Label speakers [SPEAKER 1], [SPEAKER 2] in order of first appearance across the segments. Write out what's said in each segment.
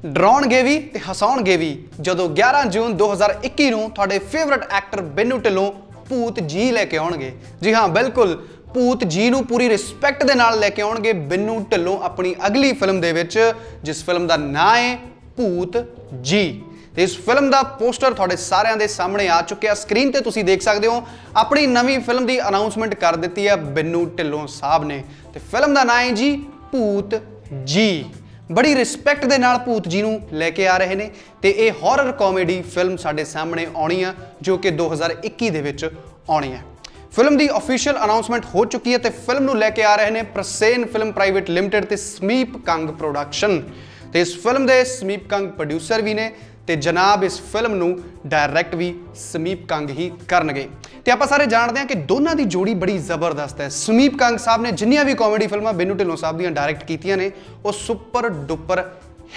[SPEAKER 1] ਡਰਾਉਣਗੇ ਵੀ ਤੇ ਹਸਾਉਣਗੇ ਵੀ ਜਦੋਂ 11 ਜੂਨ 2021 ਨੂੰ ਤੁਹਾਡੇ ਫੇਵਰਿਟ ਐਕਟਰ ਬਿੰਨੂ ਢਿੱਲੋਂ ਭੂਤ ਜੀ ਲੈ ਕੇ ਆਉਣਗੇ। ਜੀ ਹਾਂ, ਬਿਲਕੁਲ ਭੂਤ ਜੀ ਨੂੰ ਪੂਰੀ ਰਿਸਪੈਕਟ ਦੇ ਨਾਲ ਲੈ ਕੇ ਆਉਣਗੇ ਬਿੰਨੂ ਢਿੱਲੋਂ ਆਪਣੀ ਅਗਲੀ ਫਿਲਮ ਦੇ ਵਿੱਚ, ਜਿਸ ਫਿਲਮ ਦਾ ਨਾਂ ਹੈ ਭੂਤ ਜੀ। ਤੇ ਇਸ ਫਿਲਮ ਦਾ ਪੋਸਟਰ ਤੁਹਾਡੇ ਸਾਰਿਆਂ ਦੇ ਸਾਹਮਣੇ ਆ ਚੁੱਕਿਆ, ਸਕਰੀਨ ਤੇ ਤੁਸੀਂ ਦੇਖ ਸਕਦੇ ਹੋ। ਆਪਣੀ ਨਵੀਂ ਫਿਲਮ ਦੀ ਅਨਾਉਂਸਮੈਂਟ ਕਰ ਦਿੱਤੀ ਹੈ ਬਿੰਨੂ ਢਿੱਲੋਂ ਸਾਹਿਬ ਨੇ ਤੇ ਫਿਲਮ ਦਾ ਨਾਂ ਹੈ ਜੀ ਭੂਤ ਜੀ। ਬੜੀ ਰਿਸਪੈਕਟ ਦੇ ਨਾਲ ਭੂਤ ਜੀ ਨੂੰ ਲੈ ਕੇ ਆ ਰਹੇ ਨੇ ਤੇ ਇਹ ਹੌਰਰ ਕਾਮੇਡੀ ਫਿਲਮ ਸਾਡੇ ਸਾਹਮਣੇ ਆਉਣੀ ਆ ਜੋ ਕਿ 2021 ਦੇ ਵਿੱਚ ਆਉਣੀ ਹੈ। ਫਿਲਮ ਦੀ ਅਫੀਸ਼ੀਅਲ ਅਨਾਉਂਸਮੈਂਟ ਹੋ ਚੁੱਕੀ ਹੈ ਤੇ ਫਿਲਮ ਨੂੰ ਲੈ ਕੇ ਆ ਰਹੇ ਨੇ ਪ੍ਰਸੇਨ ਫਿਲਮ ਪ੍ਰਾਈਵੇਟ ਲਿਮਟਿਡ ਤੇ ਸਮੀਪ ਕੰਗ ਪ੍ਰੋਡਕਸ਼ਨ। ਤੇ ਇਸ ਫਿਲਮ ਦੇ ਸਮੀਪ ਕੰਗ ਪ੍ਰੋਡਿਊਸਰ ਵੀ ਨੇ ਤੇ ਜਨਾਬ ਇਸ ਫਿਲਮ ਨੂੰ ਡਾਇਰੈਕਟ ਵੀ ਸਮੀਪ ਕੰਗ ਹੀ ਕਰਨਗੇ। ਤੇ ਆਪਾਂ ਸਾਰੇ ਜਾਣਦੇ ਹਾਂ ਕਿ ਦੋਨਾਂ ਦੀ ਜੋੜੀ ਬੜੀ ਜ਼ਬਰਦਸਤ ਹੈ। ਸਮੀਪ ਕੰਗ ਸਾਹਿਬ ਨੇ ਜਿੰਨੀਆਂ ਵੀ ਕਾਮੇਡੀ ਫਿਲਮਾਂ ਬਿੰਨੂ ਢਿੱਲੋਂ ਸਾਹਿਬ ਦੀਆਂ ਡਾਇਰੈਕਟ ਕੀਤੀਆਂ ਨੇ ਉਹ ਸੁਪਰ ਡੁਪਰ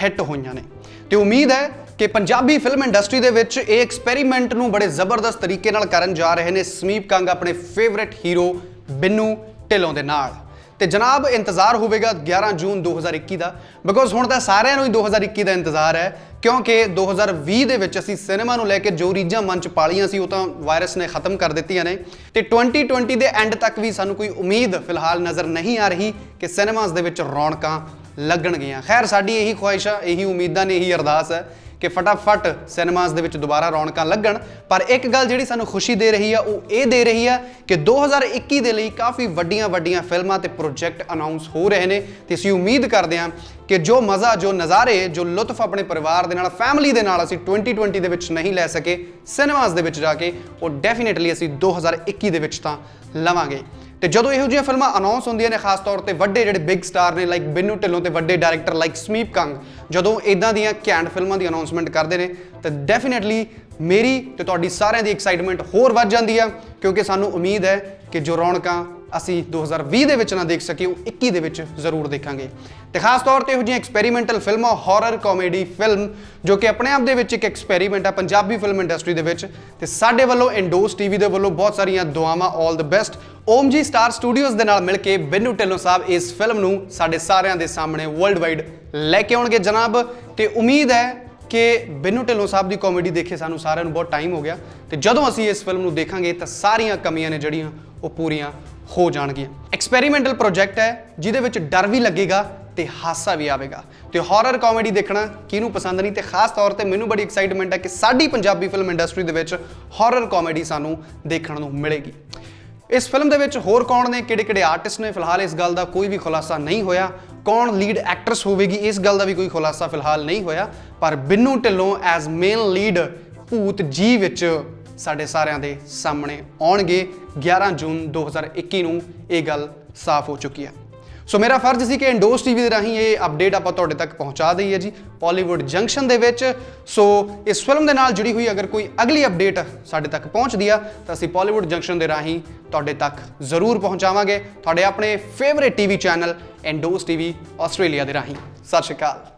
[SPEAKER 1] ਹਿੱਟ ਹੋਈਆਂ ਨੇ ਤੇ ਉਮੀਦ ਹੈ ਕਿ ਪੰਜਾਬੀ ਫਿਲਮ ਇੰਡਸਟਰੀ ਦੇ ਵਿੱਚ ਇਹ ਐਕਸਪੈਰੀਮੈਂਟ ਨੂੰ ਬੜੇ ਜ਼ਬਰਦਸਤ ਤਰੀਕੇ ਨਾਲ ਕਰਨ ਜਾ ਰਹੇ ਨੇ ਸਮੀਪ ਕੰਗ ਆਪਣੇ ਫੇਵਰਿਟ ਹੀਰੋ ਬਿੰਨੂ ਢਿੱਲੋਂ ਦੇ ਨਾਲ। ਤੇ ਜਨਾਬ ਇੰਤਜ਼ਾਰ ਹੋਵੇਗਾ 11 ਜੂਨ 2021 ਦਾ, ਬਿਕੋਜ਼ ਹੁਣ ਤਾਂ ਸਾਰਿਆਂ ਨੂੰ ਹੀ 2021 ਦਾ ਇੰਤਜ਼ਾਰ ਹੈ ਕਿਉਂਕਿ 2020 ਦੇ ਵਿੱਚ ਅਸੀਂ ਸਿਨੇਮਾ ਨੂੰ ਲੈ ਕੇ ਜੋ ਰੀਝਾਂ ਮਨ 'ਚ ਪਾਲੀਆਂ ਸੀ ਉਹ ਤਾਂ ਵਾਇਰਸ ਨੇ ਖਤਮ ਕਰ ਦਿੱਤੀਆਂ ਨੇ ਤੇ 2020 ਦੇ ਐਂਡ ਤੱਕ ਵੀ ਸਾਨੂੰ ਕੋਈ ਉਮੀਦ ਫਿਲਹਾਲ ਨਜ਼ਰ ਨਹੀਂ ਆ ਰਹੀ ਕਿ ਸਿਨੇਮਾਸ ਦੇ ਵਿੱਚ ਰੌਣਕਾਂ ਲੱਗਣਗੀਆਂ। ਖੈਰ ਸਾਡੀ ਇਹੀ ਖੁਆਇਸ਼ ਆ, ਇਹੀ ਉਮੀਦਾਂ ਨੇ, ਇਹੀ ਅਰਦਾਸ ਹੈ ਕਿ ਫਟਾਫਟ ਸਿਨੇਮਾਸ ਦੇ ਵਿੱਚ ਦੁਬਾਰਾ ਰੌਣਕਾਂ ਲੱਗਣ। ਪਰ ਇੱਕ ਗੱਲ ਜਿਹੜੀ ਸਾਨੂੰ ਖੁਸ਼ੀ ਦੇ ਰਹੀ ਆ ਉਹ ਇਹ ਦੇ ਰਹੀ ਆ ਕਿ 2021 ਦੇ ਲਈ ਕਾਫੀ ਵੱਡੀਆਂ ਫਿਲਮਾਂ ਤੇ ਪ੍ਰੋਜੈਕਟ ਅਨਾਉਂਸ ਹੋ ਰਹੇ ਨੇ ਤੇ ਅਸੀਂ ਉਮੀਦ ਕਰਦੇ ਹਾਂ ਕਿ ਜੋ ਮਜ਼ਾ, ਜੋ ਨਜ਼ਾਰੇ, ਜੋ ਲੁਤਫ ਆਪਣੇ ਪਰਿਵਾਰ ਦੇ ਨਾਲ, ਫੈਮਿਲੀ ਦੇ ਨਾਲ ਅਸੀਂ 2020 ਦੇ ਵਿੱਚ ਨਹੀਂ ਲੈ ਸਕੇ ਸਿਨੇਮਾਸ ਦੇ ਵਿੱਚ ਜਾ ਕੇ, ਉਹ ਡੈਫੀਨੇਟਲੀ ਅਸੀਂ 2021 ਦੇ ਵਿੱਚ ਤਾਂ ਲਵਾਂਗੇ। ਤੇ ਜਦੋਂ ਇਹੋ ਜਿਹੀਆਂ ਫਿਲਮਾਂ ਅਨਾਉਂਸ ਹੁੰਦੀਆਂ ਨੇ, ਖਾਸ ਤੌਰ ਤੇ ਵੱਡੇ ਜਿਹੜੇ ਬਿਗ ਸਟਾਰ ਨੇ ਲਾਈਕ ਬਿੰਨੂ ਢਿੱਲੋਂ ਤੇ ਵੱਡੇ ਡਾਇਰੈਕਟਰ ਲਾਈਕ ਸਮੀਪ ਕੰਗ, ਜਦੋਂ ਇਦਾਂ ਦੀਆਂ ਘੈਂਟ ਫਿਲਮਾਂ ਦੀ ਅਨਾਉਂਸਮੈਂਟ ਕਰਦੇ ਨੇ ਤਾਂ ਡੈਫੀਨੇਟਲੀ ਮੇਰੀ ਤੇ ਤੁਹਾਡੀ ਸਾਰਿਆਂ ਦੀ ਐਕਸਾਈਟਮੈਂਟ ਹੋਰ ਵੱਧ ਜਾਂਦੀ ਆ ਕਿਉਂਕਿ ਸਾਨੂੰ ਉਮੀਦ ਹੈ ਕਿ ਜੋ ਰੌਣਕਾਂ ਅਸੀਂ 2020 ਦੇ ਵਿੱਚ ਨਾ ਦੇਖ ਸਕੇ ਉਹ 21 ਦੇ ਵਿੱਚ ਜ਼ਰੂਰ ਦੇਖਾਂਗੇ। ਤੇ ਖਾਸ ਤੌਰ ਤੇ ਇਹੋ ਜਿਹੀਆਂ ਐਕਸਪੈਰੀਮੈਂਟਲ ਫਿਲਮਾਂ, ਹੌਰਰ ਕਾਮੇਡੀ ਫਿਲਮ ਜੋ ਕਿ ਆਪਣੇ ਆਪ ਦੇ ਵਿੱਚ ਇੱਕ ਐਕਸਪੈਰੀਮੈਂਟ ਆ ਪੰਜਾਬੀ ਫਿਲਮ ਇੰਡਸਟਰੀ ਦੇ ਵਿੱਚ, ਤੇ ਸਾਡੇ ਵੱਲੋਂ ਇੰਡੋਜ਼ ਟੀਵੀ ਦੇ ਵੱਲੋਂ ਬਹੁਤ ਸਾਰੀਆਂ ਦੁਆਵਾਂ, ਆਲ ਦ ਬੈਸਟ। ਓਮ ਜੀ ਸਟਾਰ ਸਟੂਡੀਓਜ਼ ਦੇ ਨਾਲ ਮਿਲ ਕੇ ਬਿੰਨੂ ਢਿੱਲੋਂ ਸਾਹਿਬ ਇਸ ਫਿਲਮ ਨੂੰ ਸਾਡੇ ਸਾਰਿਆਂ ਦੇ ਸਾਹਮਣੇ ਵਰਲਡ ਵਾਈਡ ਲੈ ਕੇ ਆਉਣਗੇ ਜਨਾਬ। ਤੇ ਉਮੀਦ ਹੈ ਕਿ ਬਿੰਨੂ ਢਿੱਲੋਂ ਸਾਹਿਬ ਦੀ ਕਾਮੇਡੀ ਦੇਖੇ ਸਾਨੂੰ ਸਾਰਿਆਂ ਨੂੰ ਬਹੁਤ ਟਾਈਮ ਹੋ ਗਿਆ ਤੇ ਜਦੋਂ ਅਸੀਂ ਇਸ ਫਿਲਮ ਨੂੰ ਦੇਖਾਂਗੇ ਤਾਂ ਸਾਰੀਆਂ ਕਮੀਆਂ ਨੇ ਜਿਹੜੀਆਂ ਉਹ ਪੂਰੀਆਂ ਹੋ ਜਾਣਗੀਆਂ। ਐਕਸਪੈਰੀਮੈਂਟਲ ਪ੍ਰੋਜੈਕਟ ਹੈ ਜਿਹਦੇ ਵਿੱਚ ਡਰ ਵੀ ਲੱਗੇਗਾ ਤੇ ਹਾਸਾ ਵੀ ਆਵੇਗਾ ਤੇ ਹੌਰਰ ਕਾਮੇਡੀ ਦੇਖਣਾ ਕਿਹਨੂੰ ਪਸੰਦ ਨਹੀਂ। ਤੇ ਖਾਸ ਤੌਰ ਤੇ ਮੈਨੂੰ ਬੜੀ ਐਕਸਾਈਟਮੈਂਟ ਹੈ ਕਿ ਸਾਡੀ ਪੰਜਾਬੀ ਫਿਲਮ ਇੰਡਸਟਰੀ ਦੇ ਵਿੱਚ ਹੌਰਰ ਕਾਮੇਡੀ ਸਾਨੂੰ ਦੇਖਣ ਨੂੰ ਮਿਲੇਗੀ। ਇਸ ਫਿਲਮ ਦੇ ਵਿੱਚ ਹੋਰ ਕੌਣ ਨੇ, ਕਿਹੜੇ ਆਰਟਿਸਟ ਨੇ, ਫਿਲਹਾਲ ਇਸ ਗੱਲ ਦਾ ਕੋਈ ਵੀ ਖੁਲਾਸਾ ਨਹੀਂ ਹੋਇਆ। ਕੌਣ ਲੀਡ ਐਕਟਰਸ ਹੋਵੇਗੀ ਇਸ ਗੱਲ ਦਾ ਵੀ ਕੋਈ ਖੁਲਾਸਾ ਫਿਲਹਾਲ ਨਹੀਂ ਹੋਇਆ। ਪਰ Binnu Dhillon as main lead ਭੂਤ ਜੀ ਵਿੱਚ ਸਾਡੇ ਸਾਰਿਆਂ ਦੇ ਸਾਹਮਣੇ ਆਉਣਗੇ 11 ਜੂਨ 2021 ਨੂੰ, ਇਹ ਗੱਲ ਸਾਫ਼ ਹੋ ਚੁੱਕੀ ਹੈ। ਸੋ ਮੇਰਾ ਫਰਜ਼ ਸੀ ਕਿ ਇੰਡੋਜ਼ ਟੀਵੀ ਦੇ ਰਾਹੀਂ ਇਹ ਅਪਡੇਟ ਆਪਾਂ ਤੁਹਾਡੇ ਤੱਕ ਪਹੁੰਚਾ ਦਈਏ ਜੀ ਬਾਲੀਵੁੱਡ ਜੰਕਸ਼ਨ ਦੇ ਵਿੱਚ। ਸੋ ਇਸ ਫਿਲਮ ਦੇ ਨਾਲ ਜੁੜੀ ਹੋਈ ਅਗਰ ਕੋਈ ਅਗਲੀ ਅਪਡੇਟ ਸਾਡੇ ਤੱਕ ਪਹੁੰਚਦੀ ਆ ਤਾਂ ਅਸੀਂ ਬਾਲੀਵੁੱਡ ਜੰਕਸ਼ਨ ਦੇ ਰਾਹੀਂ ਤੁਹਾਡੇ ਤੱਕ ਜ਼ਰੂਰ ਪਹੁੰਚਾਵਾਂਗੇ, ਤੁਹਾਡੇ ਆਪਣੇ favourite TV channel Indoz TV Australia ਦੇ ਰਾਹੀਂ। ਸਤਿ ਸ਼੍ਰੀ ਅਕਾਲ।